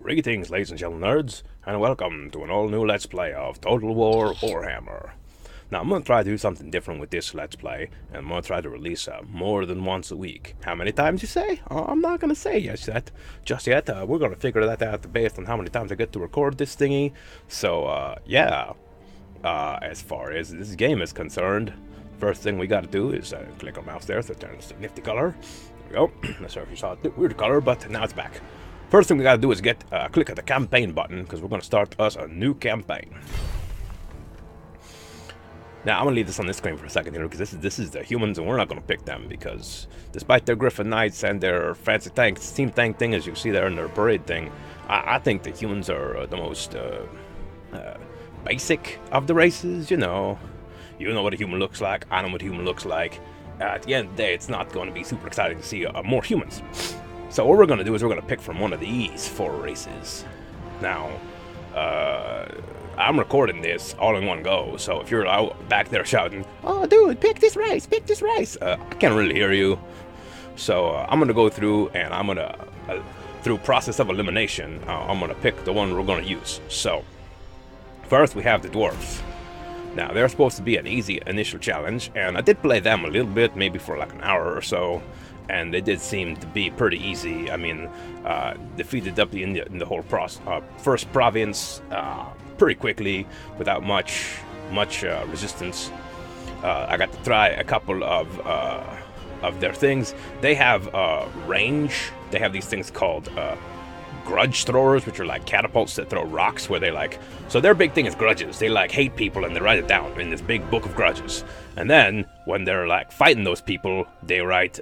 Greetings, ladies and gentlemen nerds, and welcome to an all-new Let's Play of Total War Warhammer. Now, I'm going to try to do something different with this Let's Play, and I'm going to try to release more than once a week. How many times you say? I'm not going to say just yet. We're going to figure that out based on how many times I get to record this thingy. So, yeah. As far as this game is concerned, first thing we got to do is click our mouse there so it turns to nifty color. There we go. Not sure if you saw it. Weird color, but now it's back. First thing we gotta do is get click at the campaign button because we're gonna start us a new campaign. Now I'm gonna leave this on this screen for a second here because this is the humans and we're not gonna pick them because despite their Griffin Knights and their fancy tanks, team tank thing as you see there in their parade thing, I think the humans are the most basic of the races. You know what a human looks like. I know what a human looks like. At the end of the day, it's not going to be super exciting to see more humans. So what we're going to do is we're going to pick from one of these 4 races. Now, I'm recording this all in one go, so if you're out back there shouting, "Oh, dude, pick this race, pick this race," I can't really hear you. So I'm going to go through and I'm going to, through process of elimination, I'm going to pick the one we're going to use. So, first we have the dwarves. Now, they're supposed to be an easy initial challenge, and I did play them a little bit, maybe for like an hour or so. And they did seem to be pretty easy. I mean, defeated up in the whole first province pretty quickly without much resistance. I got to try a couple of their things. They have range. They have these things called grudge throwers, which are like catapults that throw rocks where they like, so their big thing is grudges. They like hate people and they write it down in this big book of grudges. And then when they're like fighting those people, they write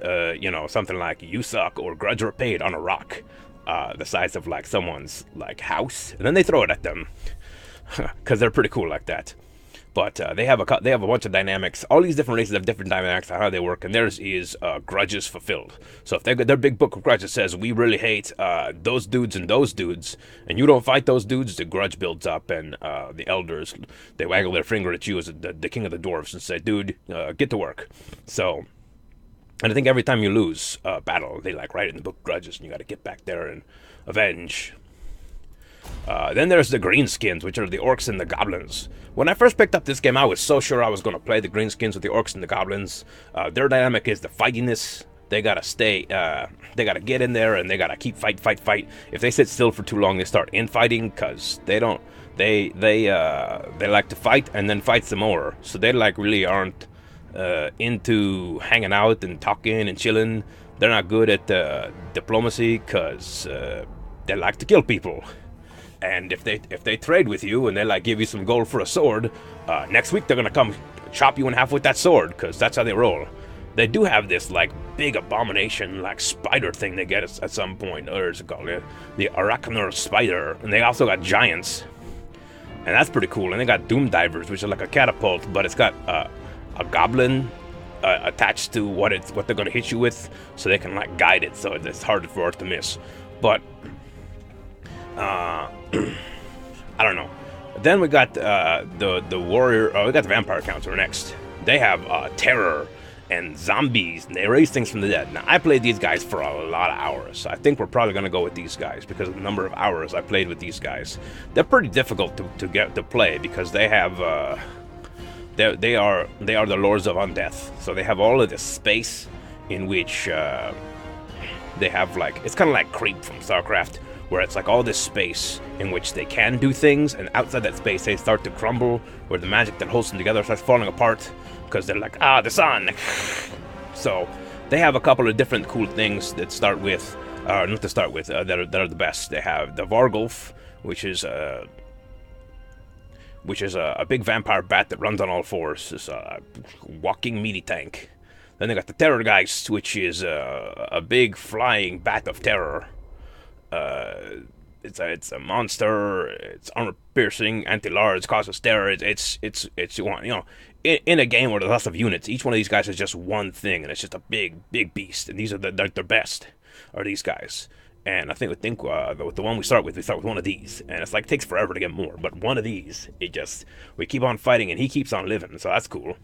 something like "you suck" or "grudge repaid" on a rock the size of like someone's like house, and then they throw it at them because they're pretty cool like that. But they have a bunch of dynamics. All these different races have different dynamics on how they work, and theirs is grudges fulfilled. So if their big book of grudges says, "We really hate those dudes and those dudes," and you don't fight those dudes, the grudge builds up, and the elders, they waggle their finger at you as the king of the dwarves and say, "Dude, get to work." So, and I think every time you lose a battle, they like write it in the book of grudges, and you got to get back there and avenge. Then there's the greenskins, which are the orcs and the goblins. When I first picked up this game, I was so sure I was going to play the greenskins with the orcs and the goblins. Their dynamic is the fightiness. They gotta stay, they gotta get in there and they gotta keep fight. If they sit still for too long, they start infighting because they like to fight and then fight some more. So they like really aren't into hanging out and talking and chilling. They're not good at diplomacy because they like to kill people. And if they trade with you and they like give you some gold for a sword, next week they're gonna come chop you in half with that sword because that's how they roll. They do have this like big abomination like spider thing they get at some point. Or is it called the Arachnoid spider? And they also got giants, and that's pretty cool. And they got doom divers, which are like a catapult, but it's got a goblin attached to what they're gonna hit you with, so they can like guide it, so it's harder for it to miss. But I don't know. Then we got the warrior. We got the vampire counter next. They have terror and zombies, and they raise things from the dead. Now I played these guys for a lot of hours. I think we're probably gonna go with these guys because of the number of hours I played with these guys. They're pretty difficult to get to play because they have they are the lords of undeath. So they have all of this space in which they have like, it's kind of like Creep from StarCraft, where it's like all this space in which they can do things, and outside that space they start to crumble, where the magic that holds them together starts falling apart, because they're like, the sun. So they have a couple of different cool things that start with, not to start with, that are the best. They have the Vargulf, which is a big vampire bat that runs on all fours. It's a walking meaty tank. Then they got the Terrorgeist, which is a big flying bat of terror. It's a monster. It's armor-piercing, anti-large, causes terror. It's in a game where there's lots of units, each one of these guys is just one thing, and it's just a big beast. And these are the best, are these guys. And I think the one we start with one of these, and it's like it takes forever to get more. But one of these, we keep on fighting, and he keeps on living. So that's cool.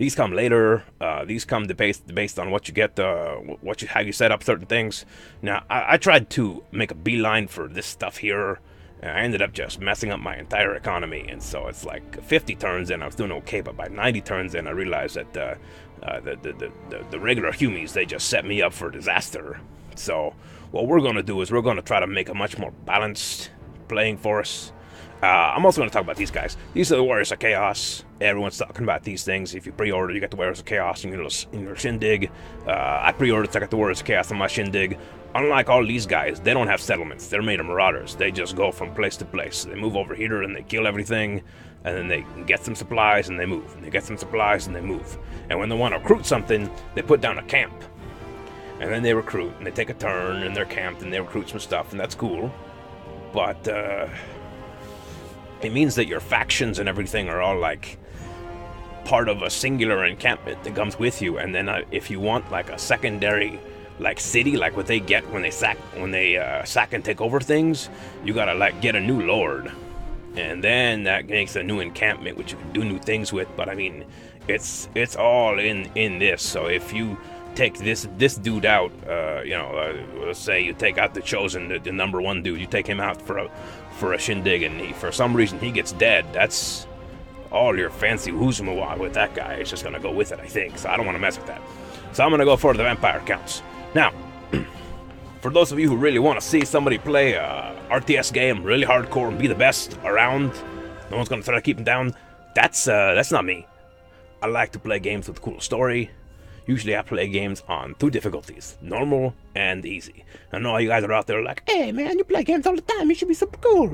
These come later. These come based on what you get, how you set up certain things. Now, I tried to make a beeline for this stuff here. And I ended up just messing up my entire economy, and so it's like 50 turns in, I was doing okay, but by 90 turns in, I realized that the regular humies, they just set me up for disaster. So what we're going to do is we're going to try to make a much more balanced playing force. I'm also going to talk about these guys. These are the Warriors of Chaos. Everyone's talking about these things. If you pre-order, you get the Warriors of Chaos in your shindig. I pre-ordered, so I got the Warriors of Chaos in my shindig. Unlike all these guys, they don't have settlements. They're made of marauders. They just go from place to place. They move over here and they kill everything, and then they get some supplies and they move. And they get some supplies and they move. And when they want to recruit something, they put down a camp. And then they recruit, and they take a turn, and they're camped, and they recruit some stuff, and that's cool. But, it means that your factions and everything are all, like, part of a singular encampment that comes with you, and then if you want, like, a secondary, like, city, like what they get when they sack and take over things, you gotta, like, get a new lord. And then that makes a new encampment, which you can do new things with, but, I mean, it's all in this, so if you take this dude out, let's say you take out the Chosen, the number one dude, you take him out for a shindig, and for some reason he gets dead, that's all your fancy whoosamawa with that guy is just gonna go with it, I think, so I don't want to mess with that. So I'm gonna go for the vampire counts. Now, for those of you who really want to see somebody play a RTS game really hardcore and be the best around, no one's gonna try to keep him down, that's not me. I like to play games with a cool story. Usually I play games on 2 difficulties, normal and easy. I know you guys are out there like, hey man, you play games all the time, you should be super cool.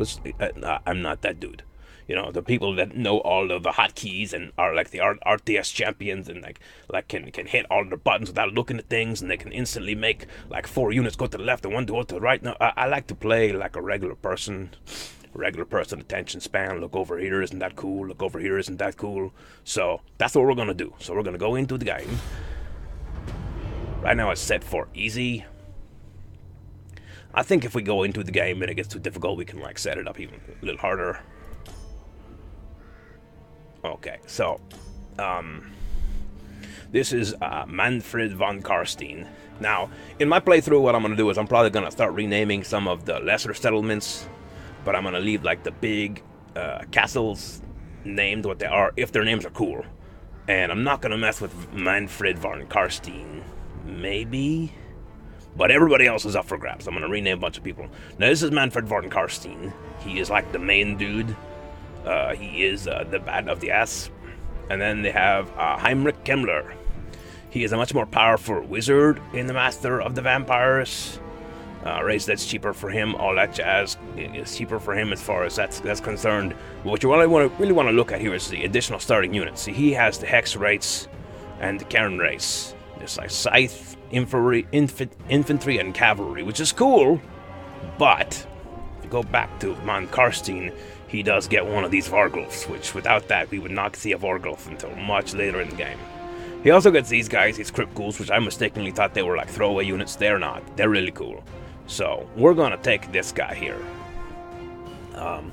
I'm not that dude. You know, the people that know all of the hotkeys and are like the RTS champions and like can hit all their buttons without looking at things, and they can instantly make like 4 units go to the left and 1 go to the right. No, I like to play like a regular person attention span. Look over here, isn't that cool? Look over here, isn't that cool? So that's what we're gonna do. So we're gonna go into the game. Right now it's set for easy. I think if we go into the game and it gets too difficult, we can like set it up even a little harder. Okay, so this is Manfred von Karstein. Now, in my playthrough, what I'm gonna do is I'm probably gonna start renaming some of the lesser settlements, but I'm gonna leave like the big castles named what they are if their names are cool. And I'm not gonna mess with Manfred von Karstein. Maybe, but everybody else is up for grabs. I'm gonna rename a bunch of people. Now this is Manfred von Karstein. He is like the main dude. He is the bad of the ass. And then they have Heinrich Kemmler. He is a much more powerful wizard in the Master of the Vampires. Race that's cheaper for him. All that jazz is cheaper for him as far as that's concerned. But what you really want to look at here is the additional starting units. See, he has the Hex race and the Cairn race. There's like Scythe, infantry, and cavalry, which is cool, but if you go back to Von Karstein, he does get one of these Vargulfs, which without that we would not see a Vargulf until much later in the game. He also gets these guys, these Crypt Ghouls, which I mistakenly thought they were like throwaway units. They're not. They're really cool. So we're gonna take this guy here. I'm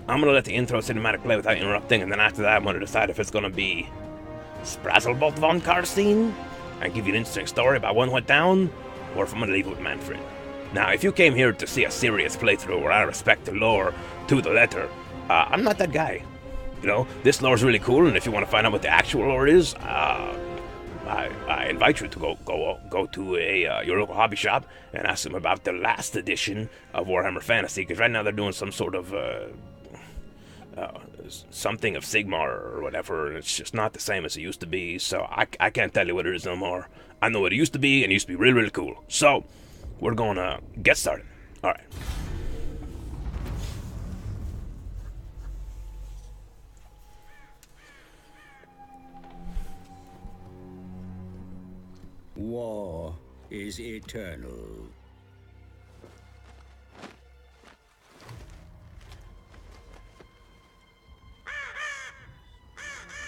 gonna let the intro cinematic play without interrupting, and then after that I'm gonna decide if it's gonna be Sprazzlebolt von Karstein and give you an interesting story about what went down, or if I'm gonna leave it with Manfred. Now, if you came here to see a serious playthrough where I respect the lore to the letter, I'm not that guy. You know, this lore is really cool, and if you want to find out what the actual lore is, I invite you to go to your local hobby shop and ask them about the last edition of Warhammer Fantasy, because right now they're doing some sort of something of Sigmar or whatever, and it's just not the same as it used to be, so I can't tell you what it is no more. I know what it used to be, and it used to be really, really cool. So, we're gonna get started. Alright. War is eternal.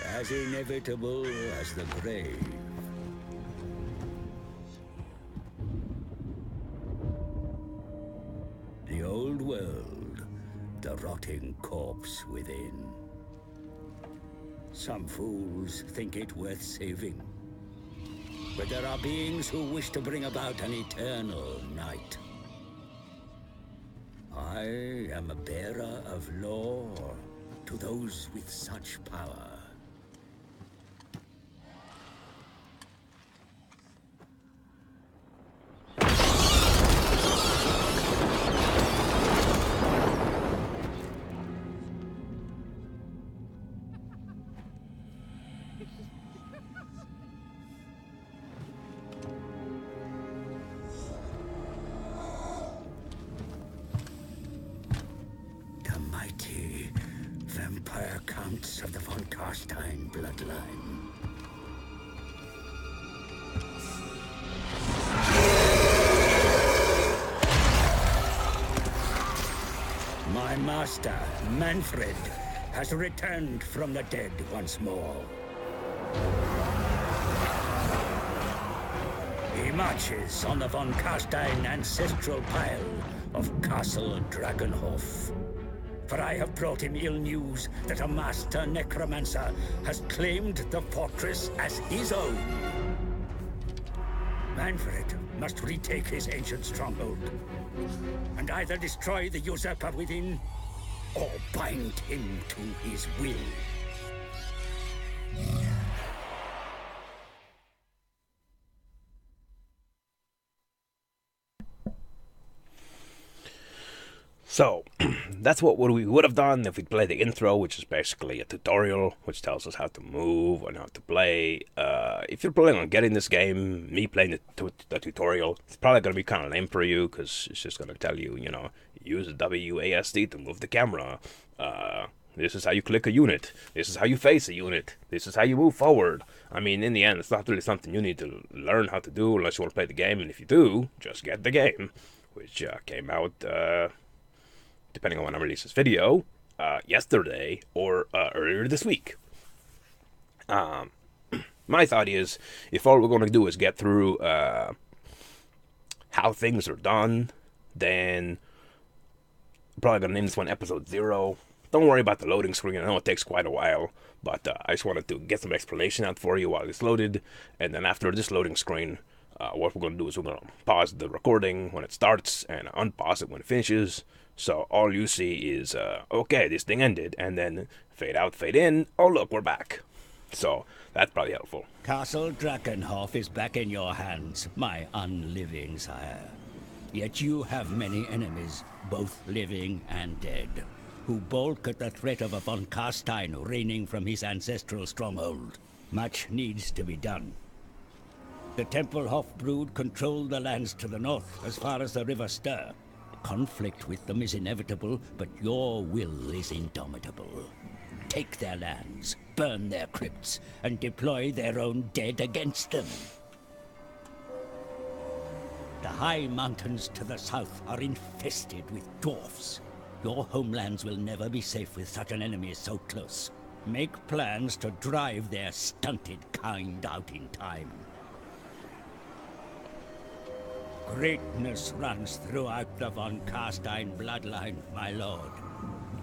As inevitable as the grave. The old world, the rotting corpse within. Some fools think it worth saving. But there are beings who wish to bring about an eternal night. I am a bearer of lore to those with such power. The mighty vampire counts of the von Carstein bloodline. My master, Manfred, has returned from the dead once more. He marches on the von Carstein ancestral pile of Castle Dragonhof. For I have brought him ill news that a master necromancer has claimed the fortress as his own. Manfred must retake his ancient stronghold, and either destroy the usurper within, or bind him to his will. So, that's what we would have done if we played the intro, which is basically a tutorial, which tells us how to move and how to play. If you're planning on getting this game, me playing the tutorial, it's probably going to be kind of lame for you, because it's just going to tell you, you know, use the WASD to move the camera. This is how you click a unit. This is how you face a unit. This is how you move forward. I mean, in the end, it's not really something you need to learn how to do unless you want to play the game, and if you do, just get the game, which came out... depending on when I release this video, yesterday or earlier this week. My thought is, if all we're going to do is get through how things are done, then I'm probably going to name this one Episode 0. Don't worry about the loading screen. I know it takes quite a while, but I just wanted to get some explanation out for you while it's loaded. And then after this loading screen, what we're going to do is we're going to pause the recording when it starts and unpause it when it finishes. So all you see is, okay, this thing ended, and then fade out, fade in, oh look, we're back. So that's probably helpful. Castle Drakenhof is back in your hands, my unliving sire. Yet you have many enemies, both living and dead, who balk at the threat of a von Carstein reigning from his ancestral stronghold. Much needs to be done. The Tempelhof brood control the lands to the north, as far as the River Ster. Conflict with them is inevitable, but your will is indomitable. Take their lands, burn their crypts, and deploy their own dead against them. The high mountains to the south are infested with dwarfs. Your homelands will never be safe with such an enemy so close. Make plans to drive their stunted kind out in time. Greatness runs throughout the von Carstein bloodline, my lord.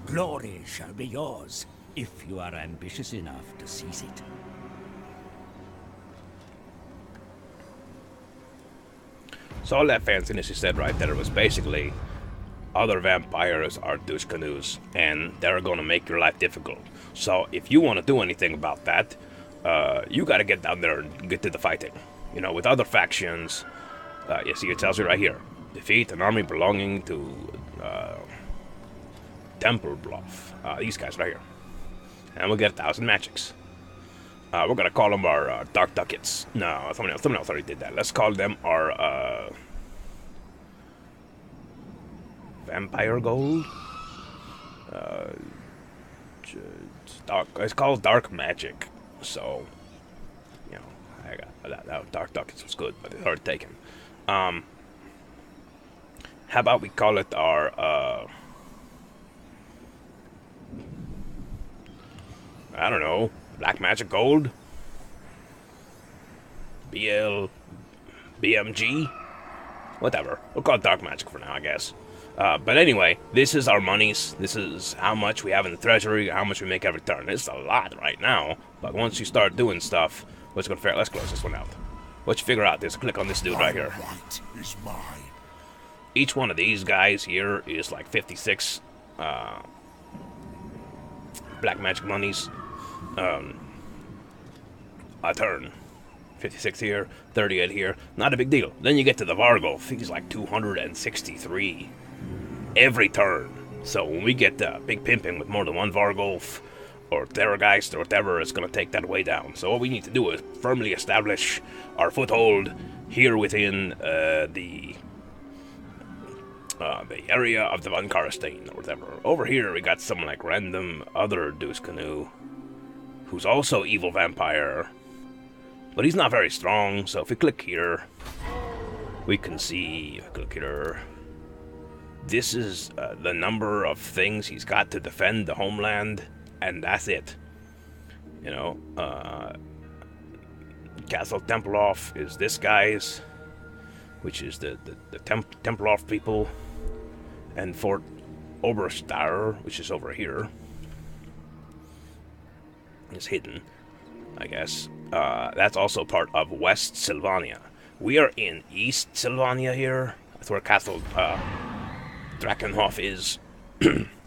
Glory shall be yours, if you are ambitious enough to seize it. So all that fanciness he said right there was basically, other vampires are douche canoes, and they're gonna make your life difficult. So if you want to do anything about that, you gotta get down there and get to the fighting. You know, with other factions... you see, it tells you right here. Defeat an army belonging to Temple Bluff. These guys right here. And we'll get 1,000 magics. We're gonna call them our Dark Ducats. No, someone else already did that. Let's call them our Vampire Gold. It's called Dark Magic. So, you know, I got that Dark Ducats was good, but it's hard to take him. How about we call it our, I don't know, Black Magic Gold? BMG? Whatever. We'll call it Dark Magic for now, I guess. But anyway, this is our monies. This is how much we have in the treasury, how much we make every turn. It's a lot right now, but once you start doing stuff, let's close this one out. Once you figure out this, click on this dude right here. Right is mine. Each one of these guys here is like 56 black magic monies a turn. 56 here, 38 here, not a big deal. Then you get to the Vargolf, he's like 263 every turn. So when we get big pimping with more than one Vargolf or Terrorgeist or whatever, it's going to take that way down. So what we need to do is firmly establish our foothold here within the area of the Von Karstein or whatever. Over here we got some like random other Deuce Canoe who's also evil vampire, but he's not very strong. So if we click here, we can see, click here, this is the number of things he's got to defend the homeland, and that's it. You know, Castle Tempelhof is this guy's, which is the Tempelhof people, and Fort Oberstar, which is over here, is hidden, I guess. That's also part of West Sylvania. We are in East Sylvania here. That's where Castle Drakenhof is.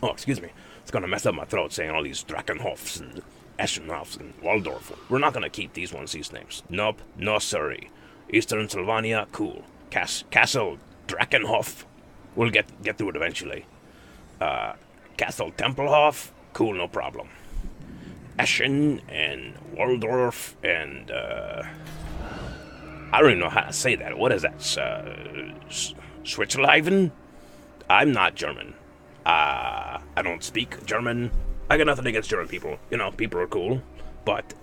Oh, excuse me. It's gonna mess up my throat saying all these Drakenhofs and Eschenhofs and Waldorf. We're not gonna keep these names. Nope, no sorry. Eastern Sylvania, cool. Castle Drakenhof, we'll get through it eventually. Castle Tempelhof, cool, no problem. Eschen and Waldorf and I don't even know how to say that. What is that? Switzerland? I'm not German. I don't speak German. I got nothing against German people. You know, people are cool. But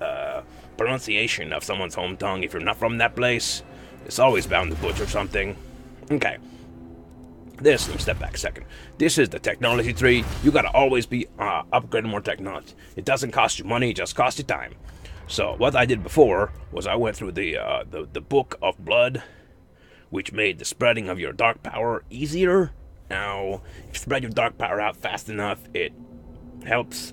pronunciation of someone's home tongue, if you're not from that place, it's always bound to butcher something. Okay. Let me step back a second. This is the technology tree. You gotta always be upgrading more technology. It doesn't cost you money, it just costs you time. So what I did before was I went through the Book of Blood, which made the spreading of your dark power easier. Now, if you spread your dark power out fast enough, it helps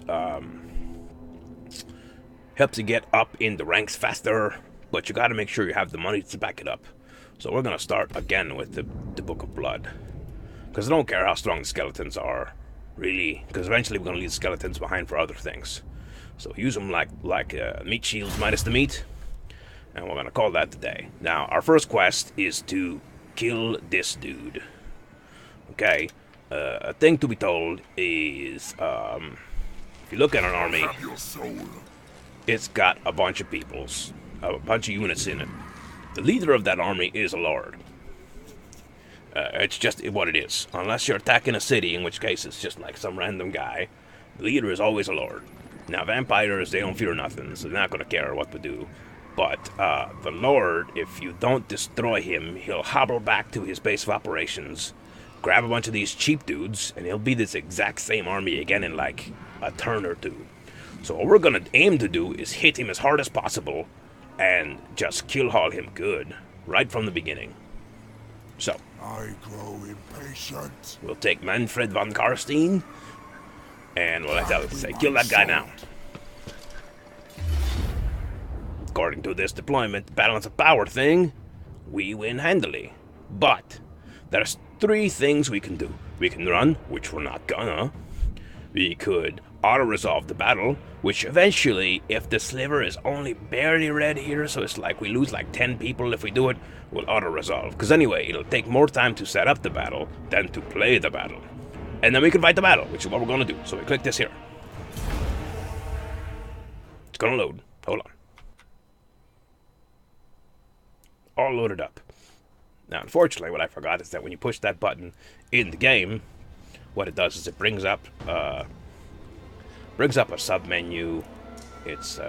you get up in the ranks faster, but you gotta make sure you have the money to back it up. So we're gonna start again with the Book of Blood. Because I don't care how strong the skeletons are, really, because eventually we're going to leave skeletons behind for other things. So use them like meat shields minus the meat, and we're going to call that the day. Now, our first quest is to kill this dude. Okay, a thing to be told is, if you look at an army, it's got a bunch of peoples, a bunch of units in it. The leader of that army is a lord. It's just what it is. Unless you're attacking a city, in which case it's just like some random guy. The leader is always a lord. Now, vampires, they don't fear nothing, so they're not going to care what we do. But the lord, if you don't destroy him, he'll hobble back to his base of operations, grab a bunch of these cheap dudes, and he'll be this exact same army again in like a turn or two. So what we're going to aim to do is hit him as hard as possible and just kill haul him good, right from the beginning. So, I grow impatient. We'll take Manfred von Karstein, and we'll let that say, kill that guy now. According to this deployment balance of power thing, we win handily. But there's 3 things we can do. We can run, which we're not gonna. We could auto-resolve the battle, which eventually, if the sliver is only barely red here, so it's like we lose like 10 people if we do it, we'll auto-resolve. Because anyway, it'll take more time to set up the battle than to play the battle. And then we can fight the battle, which is what we're going to do. So we click this here. It's going to load. Hold on. All loaded up. Now, unfortunately, what I forgot is that when you push that button in the game, what it does is it brings up a sub-menu. It's,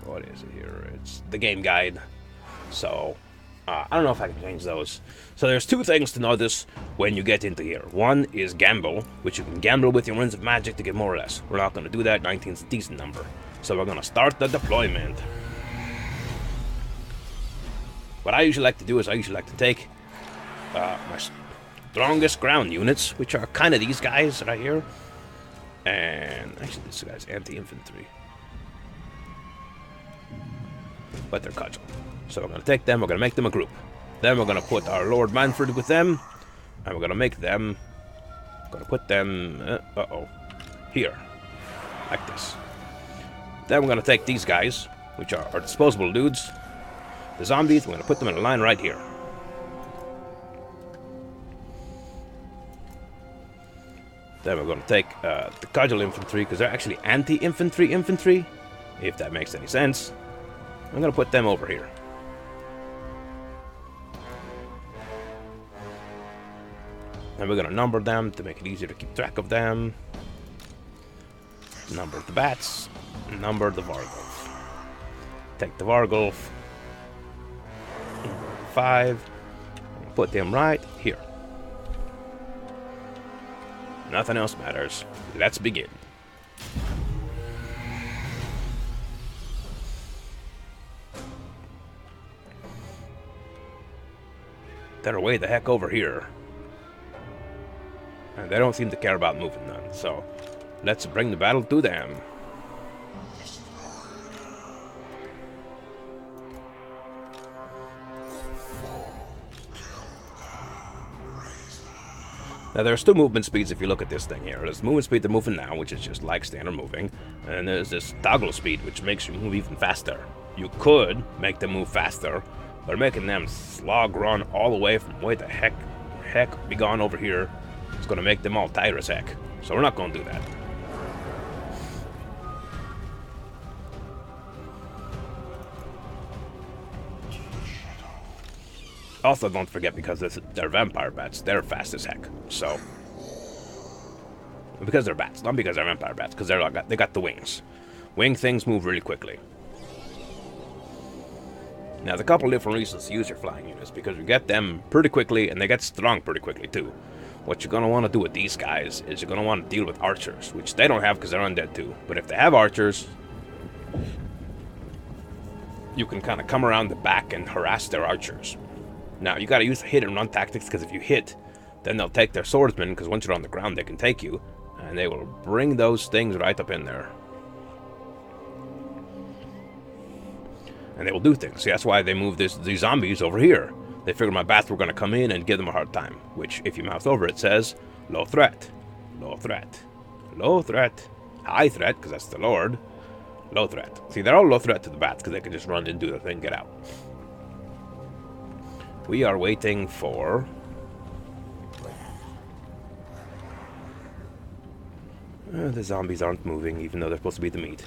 what is it here? It's the game guide. So, I don't know if I can change those. So there's 2 things to notice when you get into here. One is gamble, which you can gamble with your Winds of Magic to get more or less. We're not going to do that. 19 is a decent number. So we're going to start the deployment. What I usually like to do is I usually like to take strongest ground units, which are kind of these guys right here. And actually, this guy's anti-infantry. But they're cudgel. So we're going to take them, we're going to make them a group. Then we're going to put our Lord Manfred with them. And we're going to make them... going to put them... here. Like this. Then we're going to take these guys, which are our disposable dudes. The zombies, we're going to put them in a line right here. Then we're going to take the cudgel infantry, because they're actually anti-infantry infantry, if that makes any sense. I'm going to put them over here. And we're going to number them to make it easier to keep track of them. Number the bats. Number the Vargulf. Take the Vargulf. 5. Put them right here. Nothing else matters. Let's begin. They're way the heck over here. And they don't seem to care about moving none, so let's bring the battle to them. Now there's two movement speeds if you look at this thing here. There's movement speed they're moving now, which is just like standard moving. And there's this toggle speed, which makes you move even faster. You could make them move faster, but making them slog run all the way from way the heck be gone over here is going to make them all tired as heck. So we're not going to do that. Also, don't forget, because they're vampire bats, they're fast as heck. So, because they're bats, not because they're vampire bats, because they got the wings. Wing things move really quickly. Now, there's a couple different reasons to use your flying units, because you get them pretty quickly, and they get strong pretty quickly too. What you're going to want to do with these guys is you're going to want to deal with archers, which they don't have because they're undead too. But if they have archers, you can kind of come around the back and harass their archers. Now, you got to use hit and run tactics, because if you hit, then they'll take their swordsmen, because once you're on the ground, they can take you, and they will bring those things right up in there. And they will do things. See, that's why they moved these zombies over here. They figured my bats were going to come in and give them a hard time, which, if you mouse over it, says low threat, low threat, low threat, high threat, because that's the Lord, low threat. See, they're all low threat to the bats, because they can just run in, do their thing, get out. We are waiting for... the zombies aren't moving, even though they're supposed to be the meat.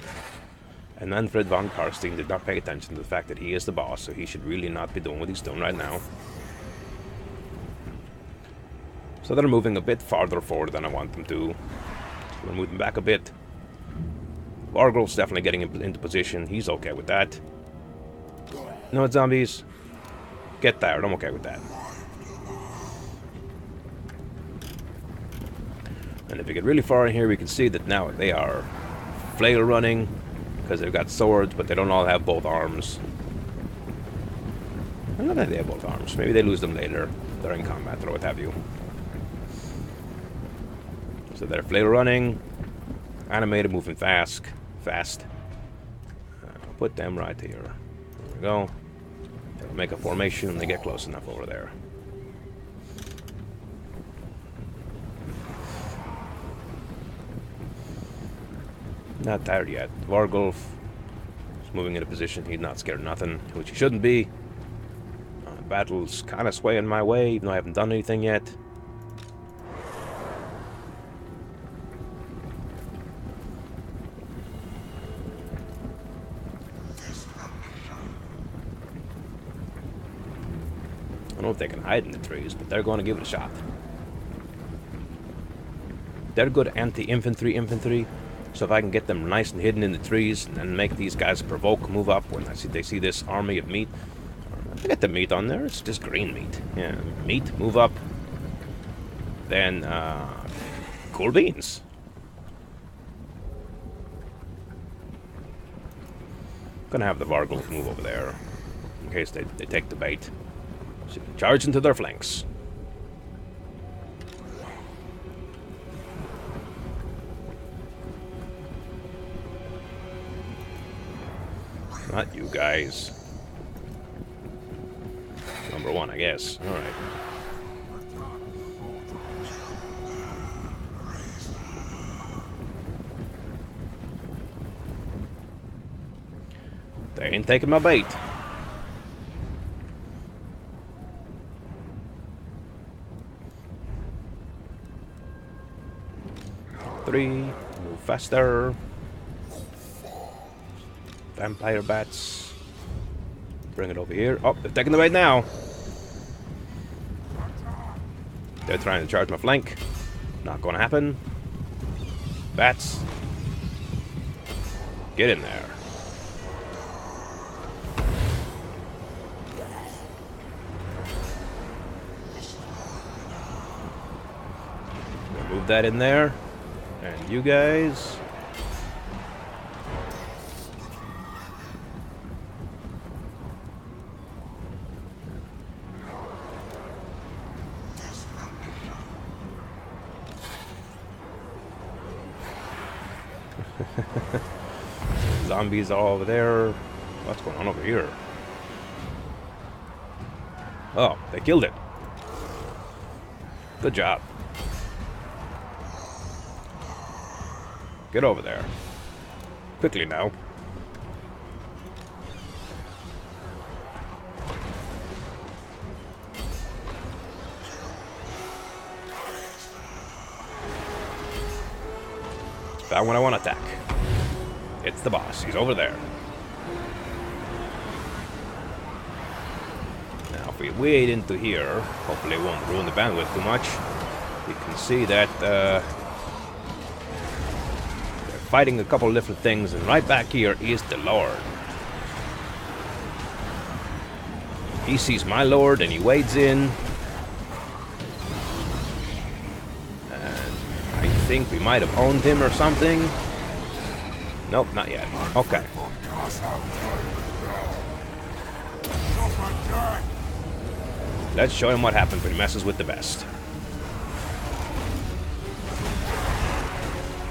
And Manfred von Karstein did not pay attention to the fact that he is the boss, so he should really not be doing what he's doing right now. So they're moving a bit farther forward than I want them to. So we'll move them back a bit. Vargulf's definitely getting into position. He's okay with that. No, zombies. Get tired. I'm okay with that. And if we get really far in here, we can see that now they are flail running, because they've got swords, but they don't all have both arms. I don't think they have both arms. Maybe they lose them later during combat or what have you. So they're flail running, animated, moving fast. Put them right here. There we go. They'll make a formation when they get close enough over there. Not tired yet. Vargulf is moving into position. He's not scared of nothing, which he shouldn't be. Battle's kind of swaying my way, even though I haven't done anything yet. I don't know if they can hide in the trees, but they're going to give it a shot. They're good anti-infantry infantry. So if I can get them nice and hidden in the trees and then make these guys provoke, move up when they see this army of meat. I got the meat on there. It's just green meat. Yeah, meat, move up. Then, cool beans. Gonna have the Vargulf move over there in case they take the bait. So charge into their flanks. Not you guys. Number one, I guess. Alright. They ain't taking my bait. Three, move faster. Vampire bats. Bring it over here. Oh, they're taking the bait now. They're trying to charge my flank. Not gonna happen. Bats. Get in there. Move that in there. And you guys. Zombies all over there. What's going on over here? Oh, they killed it. Good job. Get over there. Quickly now. Found what I want to attack. It's the boss. He's over there. Now, if we wade into here, hopefully it won't ruin the bandwidth too much. You can see that they're fighting a couple of different things, and right back here is the Lord. He sees my Lord, and he wades in. And I think we might have owned him or something. Nope, not yet. Okay. Let's show him what happens when he messes with the best.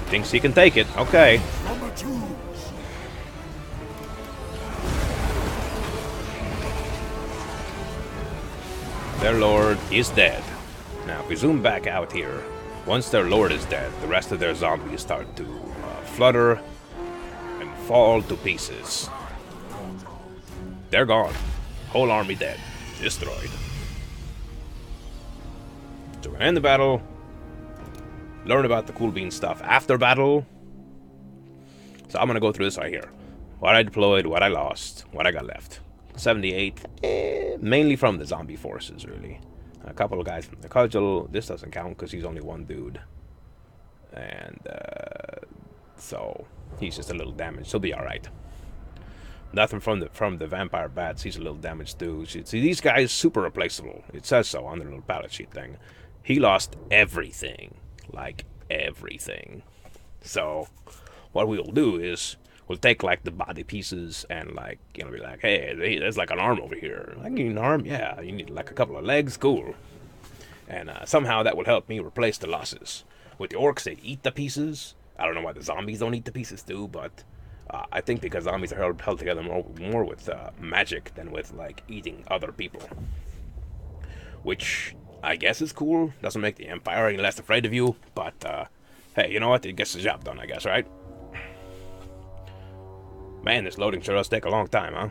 Thinks he can take it. Okay. Their Lord is dead. Now, if we zoom back out here, once their Lord is dead, the rest of their zombies start to flutter and fall to pieces. They're gone. Whole army dead. Destroyed. So we're gonna end the battle. Learn about the cool bean stuff after battle. So I'm gonna go through this right here. What I deployed, what I lost, what I got left. 78, mainly from the zombie forces, really. A couple of guys from the cudgel. This doesn't count because he's only one dude. And so he's just a little damaged. He'll be alright. Nothing from the vampire bats. He's a little damaged too. See, these guys super replaceable. It says so on the little palette sheet thing. He lost everything. Like everything. So what we'll do is we'll take like the body pieces and like, you know, be like, hey, there's like an arm over here. Like, you need an arm? Yeah. You need like a couple of legs? Cool. And somehow that will help me replace the losses. With the orcs, they eat the pieces. I don't know why the zombies don't eat the pieces too, but I think because zombies are held together more with magic than with like eating other people. Which I guess is cool. Doesn't make the Empire any less afraid of you, but hey, you know what? It gets the job done, I guess, right? Man, this loading sure does take a long time, huh?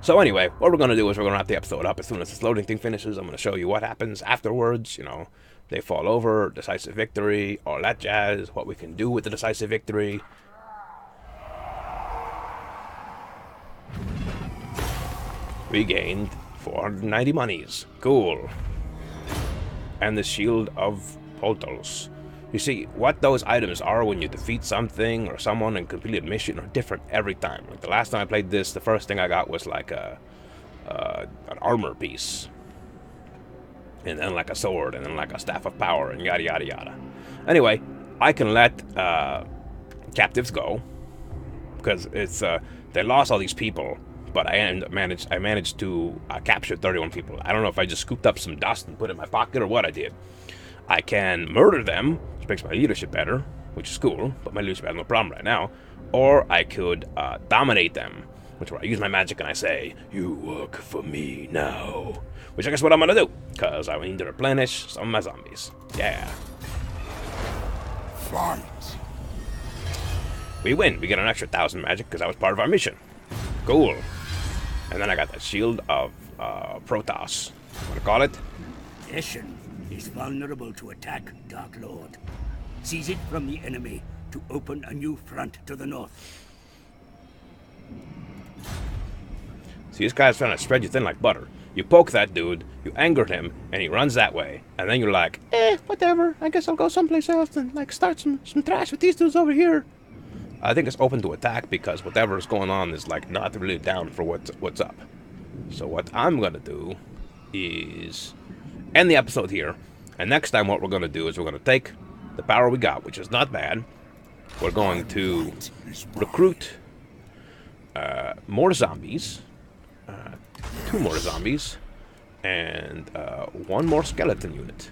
So anyway, what we're going to do is we're going to wrap the episode up. As soon as this loading thing finishes, I'm going to show you what happens afterwards. You know, they fall over, decisive victory, all that jazz, what we can do with the decisive victory. We gained 490 monies. Cool. And the Shield of Poltos. You see, what those items are when you defeat something or someone and complete a mission are different every time. Like the last time I played this, the first thing I got was like an armor piece. And then like a sword, and then like a staff of power, and yada yada yada. Anyway, I can let captives go. Because it's they lost all these people, but I managed to capture 31 people. I don't know if I just scooped up some dust and put it in my pocket or what I did. I can murder them, which makes my leadership better. which is cool, but my Lucifer has no problem right now. Or I could dominate them, which where I use my magic and I say, "You work for me now," which I guess what I'm gonna do, because I need to replenish some of my zombies. Yeah. Fight. We win. We get an extra 1,000 magic because that was part of our mission. Cool. And then I got the Shield of Protoss. What to call it? Eschen is vulnerable to attack, Dark Lord. Seize it from the enemy to open a new front to the north. See, this guy's trying to spread you thin like butter. You poke that dude, you angered him, and he runs that way. And then you're like, whatever. I guess I'll go someplace else and like start some trash with these dudes over here. I think it's open to attack because whatever is going on is like not really down for what's up. So what I'm gonna do is end the episode here. And next time what we're gonna do is we're gonna take the power we got, which is not bad. We're going to recruit more zombies, 2 more zombies, and 1 more skeleton unit.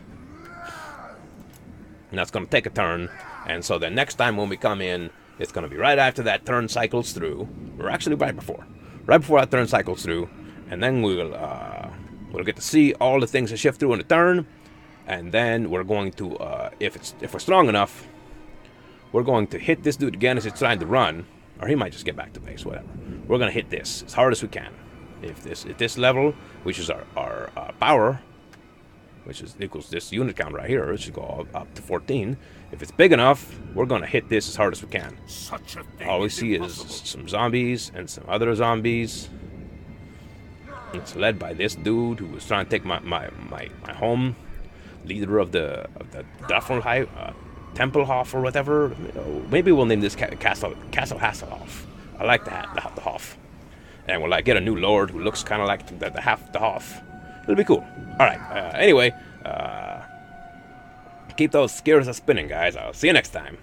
And that's going to take a turn, and so the next time when we come in, it's going to be right after that turn cycles through, or actually right before that turn cycles through, and then we'll get to see all the things that shift through in the turn, and then we're going to, if we're strong enough, we're going to hit this dude again as it's trying to run, or he might just get back to base, whatever. We're going to hit this as hard as we can. If this level, which is our power, which is equals this unit count right here, it should go up to 14. If it's big enough, we're going to hit this as hard as we can. Such a thing All we is see impossible. is some zombies and some other zombies. It's led by this dude who was trying to take my home, leader of the Duffelheim, Tempelhof or whatever. Maybe we'll name this Castle Hasselhoff. I like the Hoff. And we'll like get a new lord who looks kind of like the Hoff. It'll be cool. All right. Anyway, keep those gears spinning, guys. I'll see you next time.